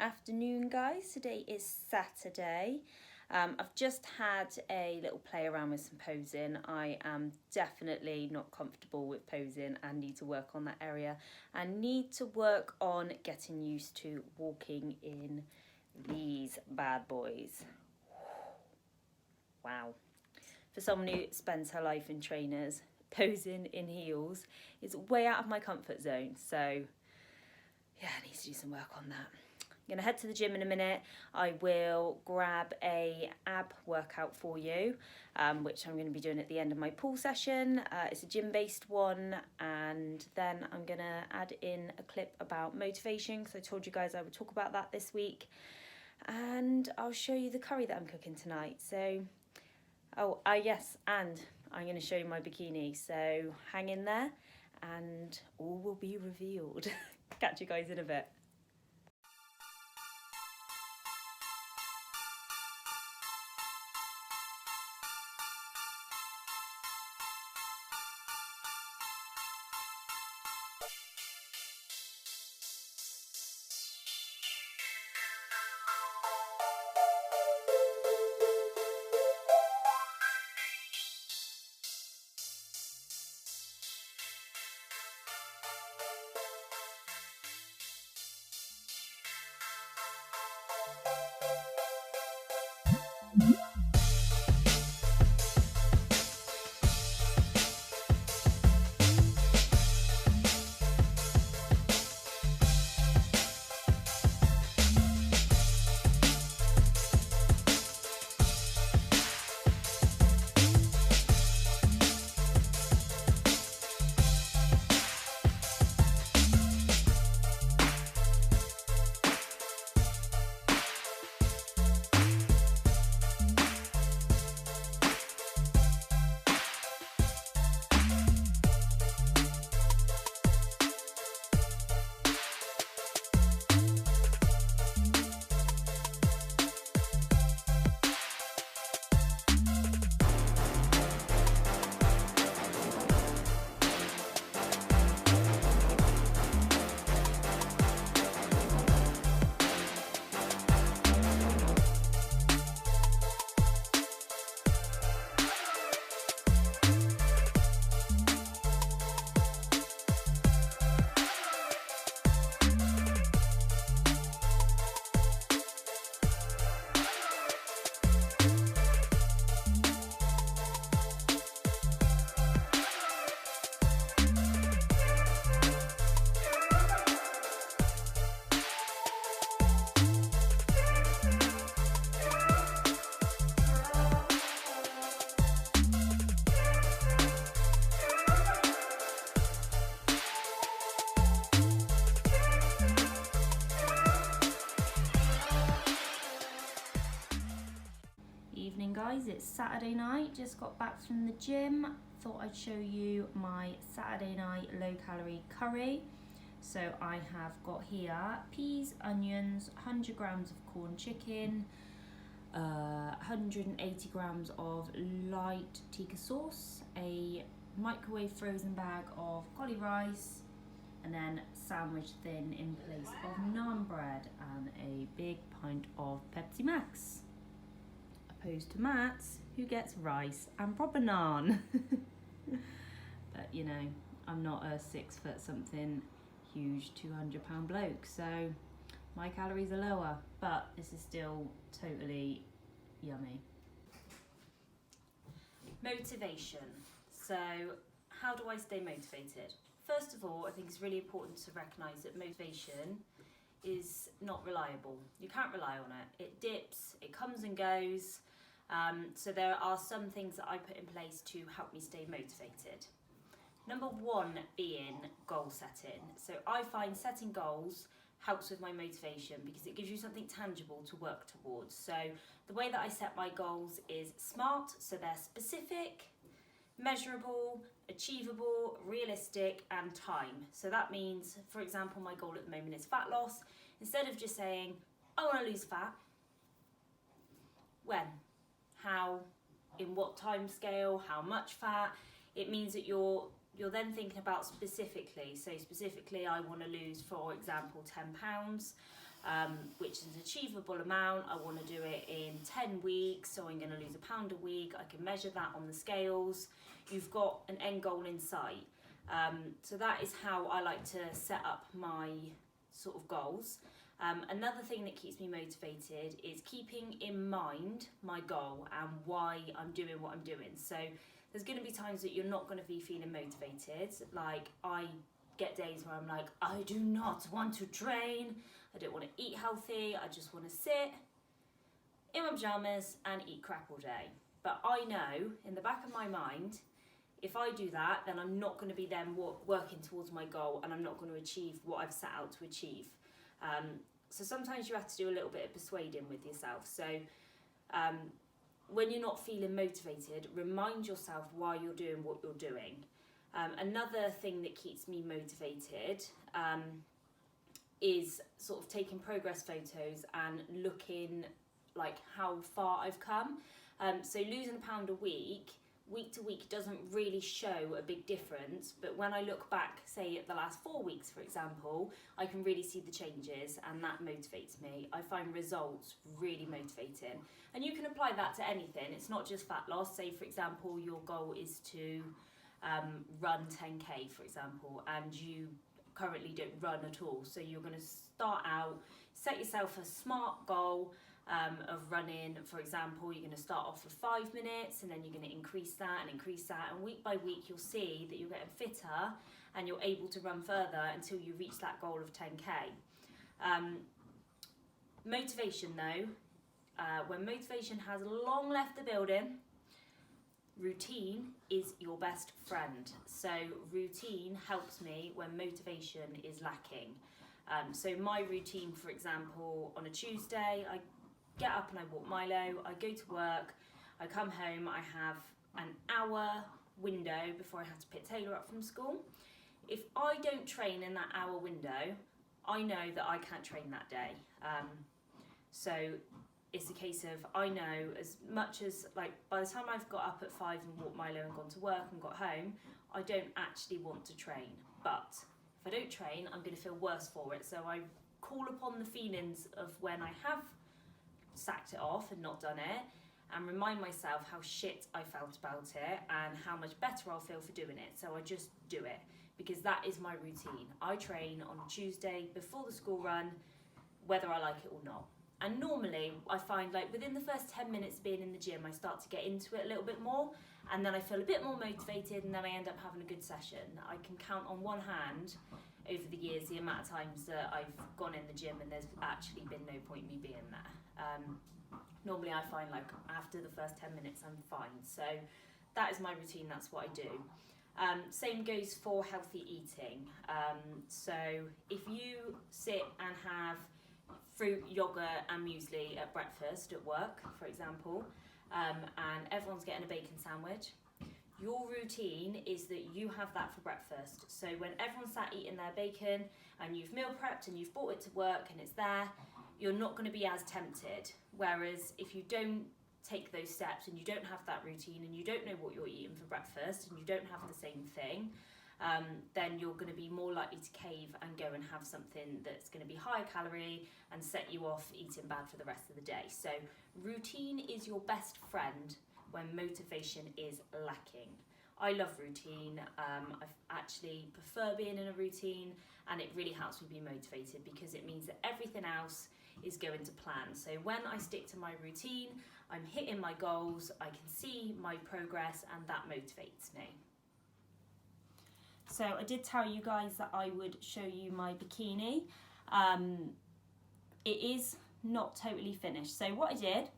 Afternoon guys, today is Saturday. I've just had a little play around with some posing. I am definitely not comfortable with posing and need to work on that area. I need to work on getting used to walking in these bad boys. Wow. For someone who spends her life in trainers, posing in heels is way out of my comfort zone. So yeah, I need to do some work on that. I'm going to head to the gym in a minute. I will grab a ab workout for you, which I'm going to be doing at the end of my pool session. It's a gym-based one, and then I'm going to add in a clip about motivation, because I told you guys I would talk about that this week. And I'll show you the curry that I'm cooking tonight. So, yes, and I'm going to show you my bikini. So hang in there, and all will be revealed. Catch you guys in a bit. Evening guys, it's Saturday night, just got back from the gym. Thought I'd show you my Saturday night low calorie curry. So I have got here peas, onions, 100 grams of corn chicken, 180 grams of light tikka sauce, a microwave frozen bag of cauli rice, and then sandwiched thin in place of naan bread, and a big pint of Pepsi Max. Opposed to Matt, who gets rice and proper naan. But you know, I'm not a 6 foot something huge 200-pound bloke, so my calories are lower, but this is still totally yummy. Motivation. So how do I stay motivated? First of all, I think it's really important to recognise that motivation is not reliable. You can't rely on it. It dips, it comes and goes. So there are some things that I put in place to help me stay motivated. Number one being goal setting. So I find setting goals helps with my motivation because it gives you something tangible to work towards. So the way that I set my goals is SMART, so they're specific, measurable, achievable, realistic, and time. So that means, for example, my goal at the moment is fat loss. Instead of just saying, I want to lose fat, when, how, in what time scale, how much fat, it means that you're then thinking about specifically. So specifically, I want to lose, for example, 10 pounds, which is an achievable amount. I want to do it in 10 weeks, so I'm going to lose a pound a week. I can measure that on the scales. You've got an end goal in sight. So that is how I like to set up my sort of goals. Another thing that keeps me motivated is keeping in mind my goal and why I'm doing what I'm doing. So there's going to be times that you're not going to be feeling motivated. Like, I get days where I'm like, I do not want to train. I don't want to eat healthy. I just want to sit in my pajamas and eat crap all day. But I know in the back of my mind, if I do that, then I'm not going to be then working towards my goal, and I'm not going to achieve what I've set out to achieve. So sometimes you have to do a little bit of persuading with yourself. So when you're not feeling motivated, remind yourself why you're doing what you're doing. Another thing that keeps me motivated is sort of taking progress photos and looking like how far I've come. So losing a pound a week to week doesn't really show a big difference, but when I look back, say at the last 4 weeks, for example, I can really see the changes, and that motivates me. I find results really motivating, and you can apply that to anything. It's not just fat loss. Say, for example, your goal is to run 10k, for example, and you currently don't run at all. So you're going to start out, set yourself a SMART goal of running. For example, you're going to start off with 5 minutes, and then you're going to increase that, and week by week you'll see that you're getting fitter and you're able to run further until you reach that goal of 10k. Motivation though, when motivation has long left the building, routine is your best friend. So routine helps me when motivation is lacking. So my routine, for example, on a Tuesday, I get up and I walk Milo, I go to work, I come home, I have an hour window before I have to pick Taylor up from school. If I don't train in that hour window, I know that I can't train that day. So it's a case of, I know as much as, like, by the time I've got up at 5 and walked Milo and gone to work and got home, I don't actually want to train. But if I don't train, I'm going to feel worse for it. So I call upon the feelings of when I have sacked it off and not done it, and remind myself how shit I felt about it and how much better I'll feel for doing it. So I just do it, because that is my routine. I train on a Tuesday before the school run, whether I like it or not. And normally I find, like, within the first 10 minutes of being in the gym, I start to get into it a little bit more, and then I feel a bit more motivated, and then I end up having a good session. I can count on one hand over the years the amount of times that I've gone in the gym and there's actually been no point me being there. Normally I find, like, after the first 10 minutes I'm fine. So that is my routine, that's what I do. Same goes for healthy eating. So if you sit and have fruit, yogurt and muesli at breakfast at work, for example, and everyone's getting a bacon sandwich, your routine is that you have that for breakfast. So when everyone's sat eating their bacon and you've meal prepped and you've brought it to work and it's there, you're not going to be as tempted. Whereas if you don't take those steps and you don't have that routine and you don't know what you're eating for breakfast and you don't have the same thing, then you're going to be more likely to cave and go and have something that's going to be higher calorie and set you off eating bad for the rest of the day. So routine is your best friend when motivation is lacking. I love routine. I actually prefer being in a routine, and it really helps me be motivated because it means that everything else is going to plan. So when I stick to my routine, I'm hitting my goals, I can see my progress, and that motivates me. So I did tell you guys that I would show you my bikini. It is not totally finished. So what I did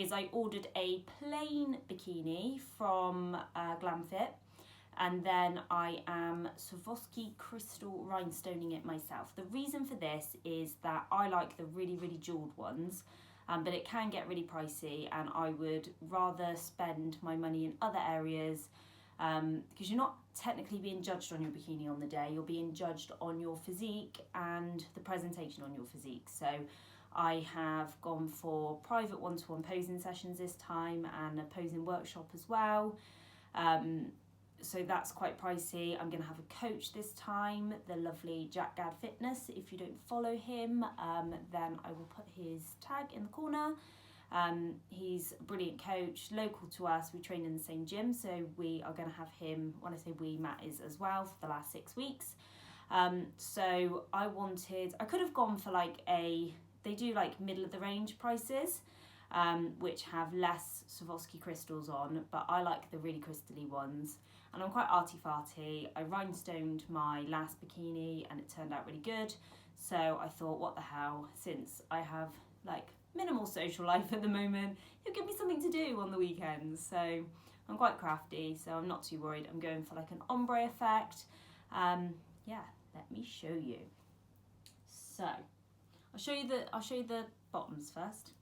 is I ordered a plain bikini from GlamFit, and then I am Swarovski crystal rhinestoning it myself. The reason for this is that I like the really, really jewelled ones, but it can get really pricey, and I would rather spend my money in other areas, because you're not technically being judged on your bikini on the day, you're being judged on your physique and the presentation on your physique. So I have gone for private one-to-one posing sessions this time, and a posing workshop as well. So that's quite pricey. I'm going to have a coach this time, the lovely Jack Gad Fitness. If you don't follow him, then I will put his tag in the corner. He's a brilliant coach, local to us. We train in the same gym, so we are going to have him, when I say we, Matt is as well, for the last 6 weeks. So I could have gone for they do like middle of the range prices, which have less Swarovski crystals on, but I like the really crystally ones. And I'm quite arty-farty. I rhinestoned my last bikini and it turned out really good. So I thought, what the hell, since I have like minimal social life at the moment, it'll give me something to do on the weekends. So I'm quite crafty, so I'm not too worried. I'm going for like an ombre effect. Yeah, let me show you. So I'll show you the bottoms first.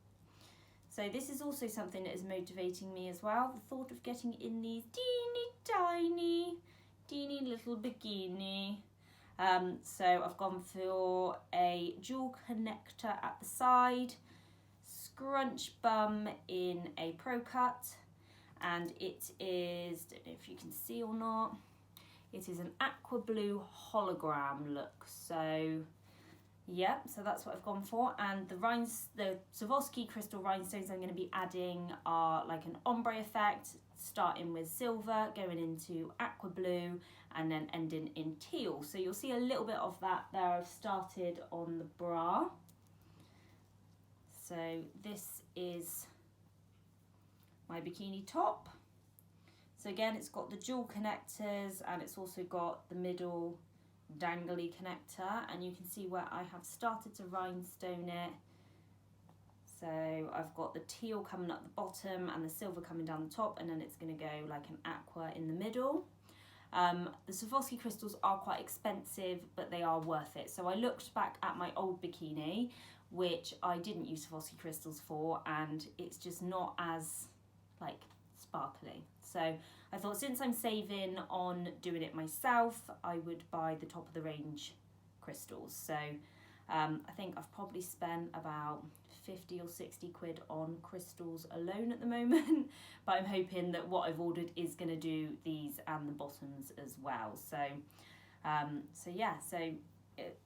So this is also something that is motivating me as well. The thought of getting in these teeny little bikini. So I've gone for a jewel connector at the side, scrunch bum in a pro cut, and it is, don't know if you can see or not, it is an aqua blue hologram look. So yeah, so that's what I've gone for. And the Swarovski crystal rhinestones I'm going to be adding are like an ombre effect, starting with silver, going into aqua blue, and then ending in teal. So you'll see a little bit of that there. I've started on the bra. So this is my bikini top. So again, it's got the jewel connectors, and it's also got the middle dangly connector, and you can see where I have started to rhinestone it. So I've got the teal coming up the bottom and the silver coming down the top, and then it's going to go like an aqua in the middle. The Swarovski crystals are quite expensive, but they are worth it. So I looked back at my old bikini, which I didn't use Swarovski crystals for, and it's just not as like sparkly. So I thought, since I'm saving on doing it myself, I would buy the top of the range crystals. So I think I've probably spent about 50 or 60 quid on crystals alone at the moment, but I'm hoping that what I've ordered is going to do these and the bottoms as well. So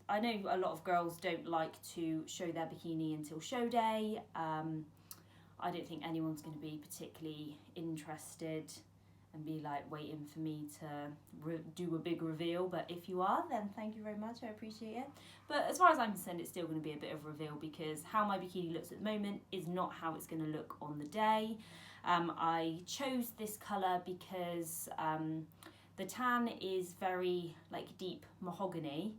I know a lot of girls don't like to show their bikini until show day. I don't think anyone's going to be particularly interested and be like waiting for me to do a big reveal, but if you are, then thank you very much, I appreciate it. But as far as I'm concerned, it's still going to be a bit of a reveal, because how my bikini looks at the moment is not how it's going to look on the day. I chose this colour because the tan is very like deep mahogany,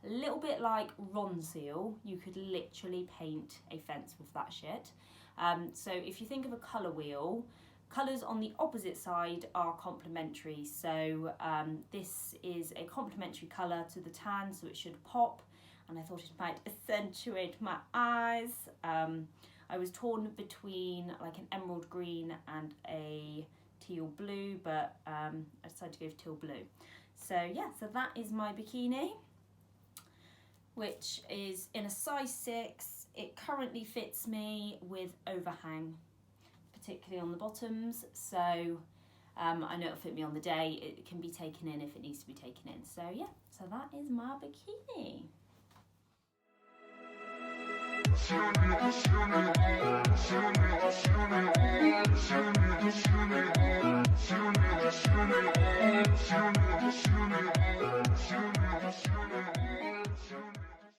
a little bit like Ronseal. You could literally paint a fence with that shit. So if you think of a colour wheel, colours on the opposite side are complementary. So this is a complementary colour to the tan, so it should pop, and I thought it might accentuate my eyes. I was torn between like an emerald green and a teal blue, but I decided to go for teal blue. So yeah, so that is my bikini, which is in a size 6. It currently fits me with overhang, particularly on the bottoms. So I know it'll fit me on the day. It can be taken in if it needs to be taken in. So yeah, so that is my bikini.